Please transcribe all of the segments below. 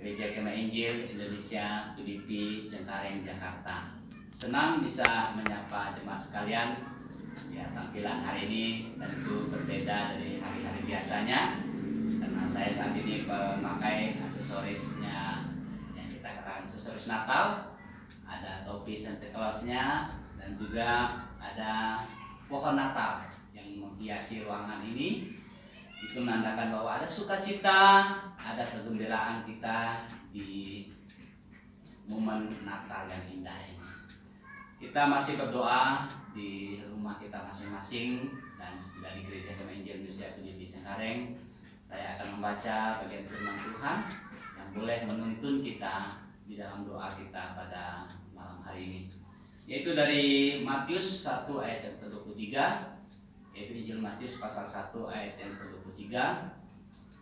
Gereja Kemah Injil Indonesia PDP Cengkareng, Jakarta. Senang bisa menyapa jemaat sekalian. Ya, tampilan hari ini tentu berbeda dari hari-hari biasanya karena saya saat ini memakai aksesorisnya yang kita katakan aksesoris Natal. Ada topi Santa Claus-nya dan juga ada pohon Natal yang menghiasi ruangan ini. Itu menandakan bahwa ada sukacita, ada kegembiraan kita di momen Natal yang indah ini. Kita masih berdoa di rumah kita masing-masing dan dari Gereja Kemah Injil Indonesia PDP Cengkareng. Saya akan membaca bagian firman Tuhan yang boleh menuntun kita di dalam doa kita pada malam hari ini, yaitu dari Matius 1 ayat yang ke-23, yaitu Injil Matius pasal 1 ayat yang ke-23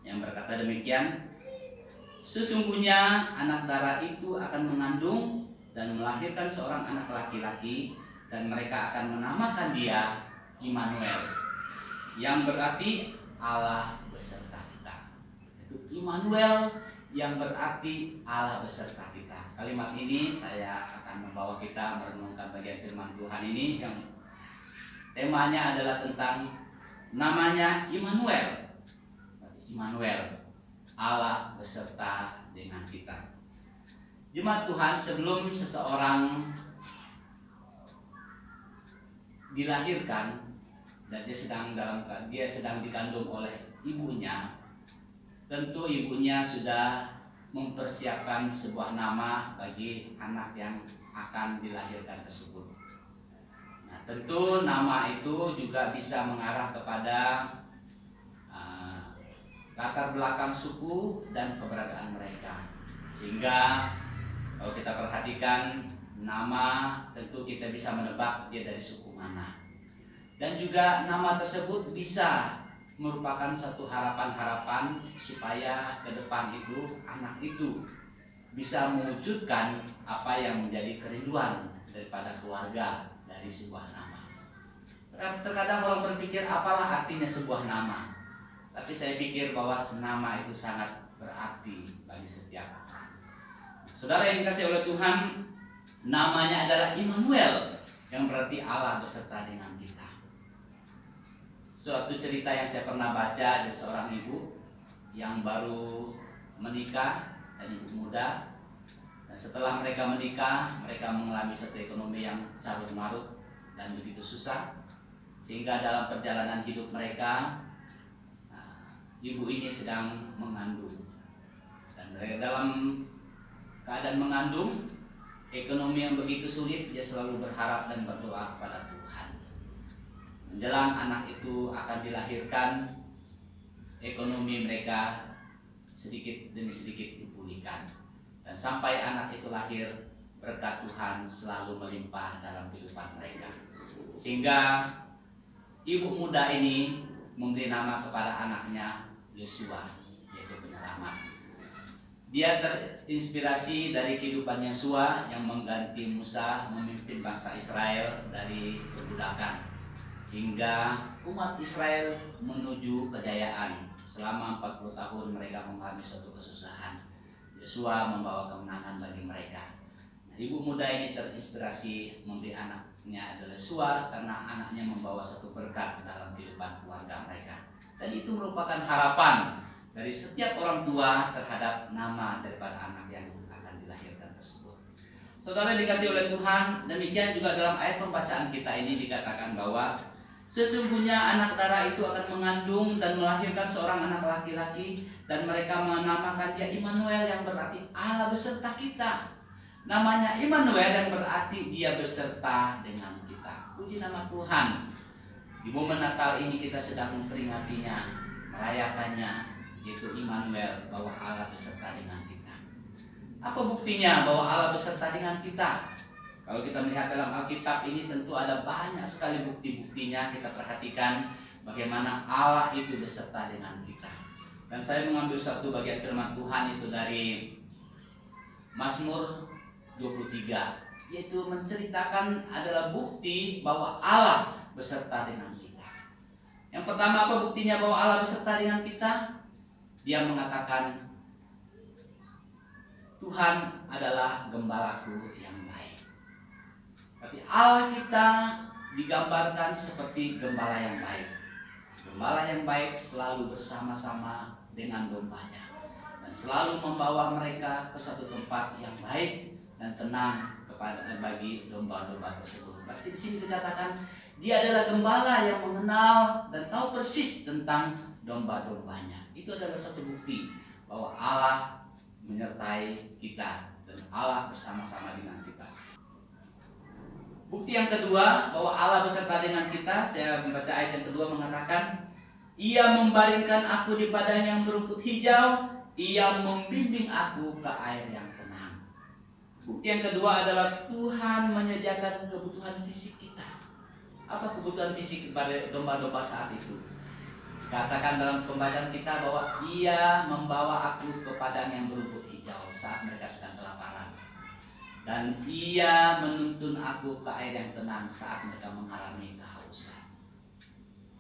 yang berkata demikian: sesungguhnya anak darah itu akan mengandung dan melahirkan seorang anak laki-laki, dan mereka akan menamakan dia Immanuel, yang berarti Allah beserta kita. Itu Immanuel yang berarti Allah beserta kita. Kalimat ini saya akan membawa kita merenungkan bagian firman Tuhan ini yang temanya adalah tentang namanya Immanuel. Immanuel, Allah beserta dengan kita. Jemaat Tuhan, sebelum seseorang dilahirkan dan dia sedang dikandung oleh ibunya, tentu ibunya sudah mempersiapkan sebuah nama bagi anak yang akan dilahirkan tersebut. Nah, tentu nama itu juga bisa mengarah kepada latar belakang suku dan keberadaan mereka. Sehingga kalau kita perhatikan nama, tentu kita bisa menebak dia dari suku mana. Dan juga nama tersebut bisa merupakan satu harapan-harapan supaya ke depan itu anak itu bisa mewujudkan apa yang menjadi kerinduan daripada keluarga dari sebuah nama. Terkadang orang berpikir apalah artinya sebuah nama, tapi saya pikir bahwa nama itu sangat berarti bagi setiap orang. Saudara yang dikasihi oleh Tuhan, namanya adalah Immanuel, yang berarti Allah beserta dengan kita. Suatu cerita yang saya pernah baca dari seorang ibu yang baru menikah dan ibu muda. Dan setelah mereka menikah, mereka mengalami satu ekonomi yang carut marut dan begitu susah, sehingga dalam perjalanan hidup mereka, ibu ini sedang mengandung. Dan dalam keadaan mengandung, ekonomi yang begitu sulit, dia selalu berharap dan berdoa kepada Tuhan. Menjelang anak itu akan dilahirkan, ekonomi mereka sedikit demi sedikit dipulihkan. Dan sampai anak itu lahir, berkat Tuhan selalu melimpah dalam kehidupan mereka. Sehingga ibu muda ini memberi nama kepada anaknya Yosua, yaitu penyelamat. Dia terinspirasi dari kehidupan Yosua yang mengganti Musa memimpin bangsa Israel dari perbudakan, sehingga umat Israel menuju kejayaan. Selama 40 tahun mereka mengalami suatu kesusahan. Yosua membawa kemenangan bagi mereka. Nah, ibu muda ini terinspirasi memberi anaknya adalah Yosua karena anaknya membawa satu berkat dalam kehidupan keluarga mereka. Dan itu merupakan harapan dari setiap orang tua terhadap nama daripada anak yang akan dilahirkan tersebut. Saudara dikasih oleh Tuhan, demikian juga dalam ayat pembacaan kita ini dikatakan bahwa sesungguhnya anak darah itu akan mengandung dan melahirkan seorang anak laki-laki, dan mereka menamakan dia Immanuel, yang berarti Allah beserta kita. Namanya Immanuel yang berarti dia beserta dengan kita. Puji nama Tuhan. Di momen Natal ini kita sedang memperingatinya, merayakannya, yaitu Immanuel, bahwa Allah beserta dengan kita. Apa buktinya bahwa Allah beserta dengan kita? Kalau kita melihat dalam Alkitab ini tentu ada banyak sekali bukti-buktinya. Kita perhatikan bagaimana Allah itu beserta dengan kita. Dan saya mengambil satu bagian firman Tuhan itu dari Mazmur 23, yaitu menceritakan adalah bukti bahwa Allah beserta dengan kita. Yang pertama, apa buktinya bahwa Allah beserta dengan kita? Dia mengatakan, Tuhan adalah gembalaku yang baik. Tapi Allah kita digambarkan seperti gembala yang baik. Gembala yang baik selalu bersama-sama dengan dombanya dan selalu membawa mereka ke satu tempat yang baik dan tenang bagi domba-domba tersebut. Berarti di sini dikatakan dia adalah gembala yang mengenal dan tahu persis tentang domba-dombanya. Itu adalah satu bukti bahwa Allah menyertai kita dan Allah bersama-sama dengan kita. Bukti yang kedua bahwa Allah beserta dengan kita, saya membaca ayat yang kedua mengatakan, Ia membaringkan aku di padang yang berumput hijau, Ia membimbing aku ke air yang tenang. Bukti yang kedua adalah Tuhan menyediakan kebutuhan fisik kita. Apa kebutuhan fisik kepada domba-domba saat itu? Katakan dalam pembacaan kita bahwa Ia membawa aku ke padang yang berumput hijau saat mereka sedang kelaparan. Dan Ia menuntun aku ke air yang tenang saat mereka mengalami kehausan.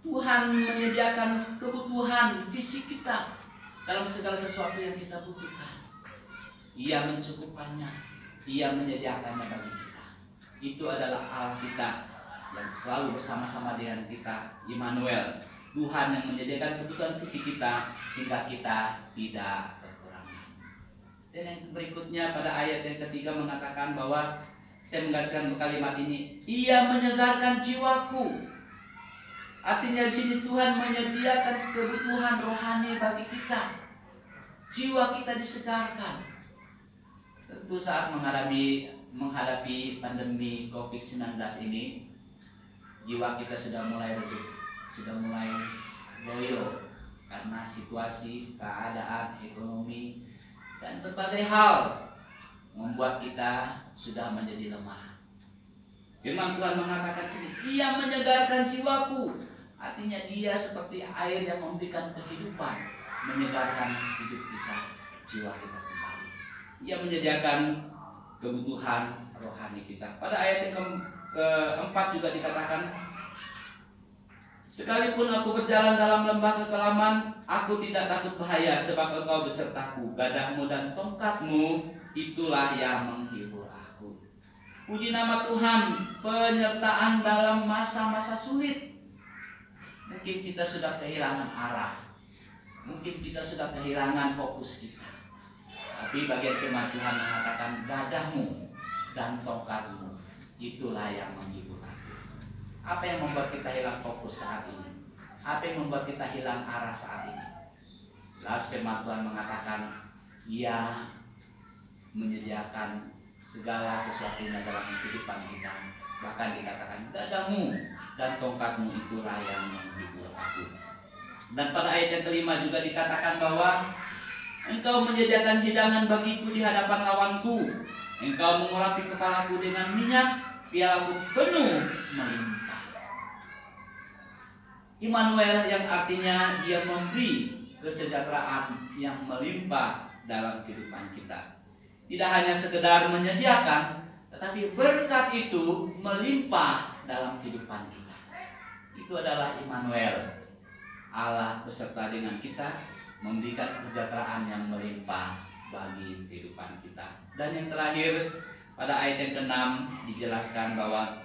Tuhan menyediakan kebutuhan fisik kita dalam segala sesuatu yang kita butuhkan. Ia mencukupkannya, Ia menyediakannya bagi kita. Itu adalah Allah kita yang selalu bersama-sama dengan kita, Immanuel. Tuhan yang menyediakan kebutuhan fisik kita sehingga kita tidak kekurangan. Dan yang berikutnya pada ayat yang ketiga mengatakan bahwa, saya menggariskan kalimat ini, Ia menyegarkan jiwaku. Artinya di sini Tuhan menyediakan kebutuhan rohani bagi kita. Jiwa kita disegarkan. Tentu saat menghadapi pandemi COVID-19 ini, jiwa kita sudah mulai redup, sudah mulai loyo karena situasi, keadaan, ekonomi, dan berbagai hal membuat kita sudah menjadi lemah. Firman Tuhan mengatakan sini, Ia menyegarkan jiwaku. Artinya Dia seperti air yang memberikan kehidupan, menyegarkan hidup kita, jiwa kita kembali. Ia menyediakan kebutuhan rohani kita. Pada ayat yang keempat juga dikatakan, sekalipun aku berjalan dalam lembah kekelaman, aku tidak takut bahaya, sebab Engkau besertaku, gadahmu dan tongkatmu, itulah yang menghibur aku. Puji nama Tuhan, penyertaan dalam masa-masa sulit. Mungkin kita sudah kehilangan arah, mungkin kita sudah kehilangan fokus kita. Tapi bagian firman Tuhan mengatakan, gadahmu dan tongkatmu, itulah yang menghibur aku. Apa yang membuat kita hilang fokus saat ini? Apa yang membuat kita hilang arah saat ini? Lalu firman Tuhan mengatakan, Ia menyediakan segala sesuatunya dalam kehidupan kita. Bahkan dikatakan, gadahmu dan tongkatmu itulah yang menghibur aku. Dan pada ayat yang kelima juga dikatakan bahwa Engkau menyediakan hidangan bagiku di hadapan lawanku. Engkau mengurapi kepalaku dengan minyak, pialaku penuh melimpah. Immanuel yang artinya Dia memberi kesejahteraan yang melimpah dalam kehidupan kita. Tidak hanya sekedar menyediakan, tetapi berkat itu melimpah dalam kehidupan kita. Itu adalah Immanuel. Allah beserta dengan kita, memberikan kesejahteraan yang melimpah bagi kehidupan kita. Dan yang terakhir, pada ayat yang ke-6 dijelaskan bahwa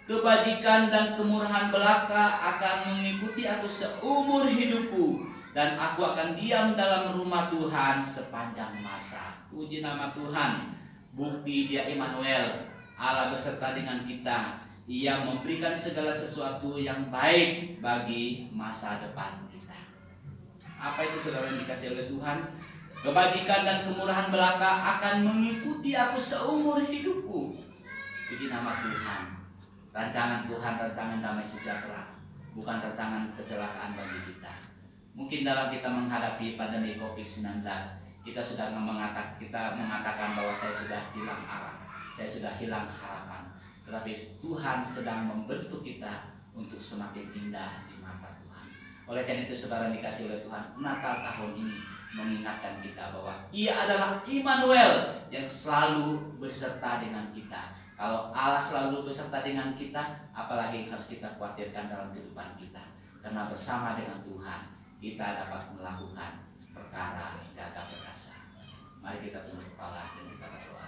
kebajikan dan kemurahan belaka akan mengikuti aku seumur hidupku, dan aku akan diam dalam rumah Tuhan sepanjang masa. Puji nama Tuhan. Bukti Dia Immanuel, Allah beserta dengan kita. Ia memberikan segala sesuatu yang baik bagi masa depan kita. Apa itu saudara yang dikasihi oleh Tuhan? Kebajikan dan kemurahan belaka akan mengikuti aku seumur hidupku. Puji nama Tuhan. Rancangan Tuhan, rancangan damai sejahtera, bukan rancangan kecelakaan bagi kita. Mungkin dalam kita menghadapi pandemi COVID-19, kita sudah mengatakan bahwa saya sudah hilang arah, saya sudah hilang harapan. Tetapi Tuhan sedang membentuk kita untuk semakin indah di mata Tuhan. Oleh karena itu saudara dikasih oleh Tuhan, Natal tahun ini mengingatkan kita bahwa Ia adalah Immanuel yang selalu beserta dengan kita. Kalau Allah selalu beserta dengan kita, apalagi yang harus kita khawatirkan dalam kehidupan kita. Karena bersama dengan Tuhan, kita dapat melakukan perkara gagah perkasa. Mari kita tunduk kepala dan kita berdoa.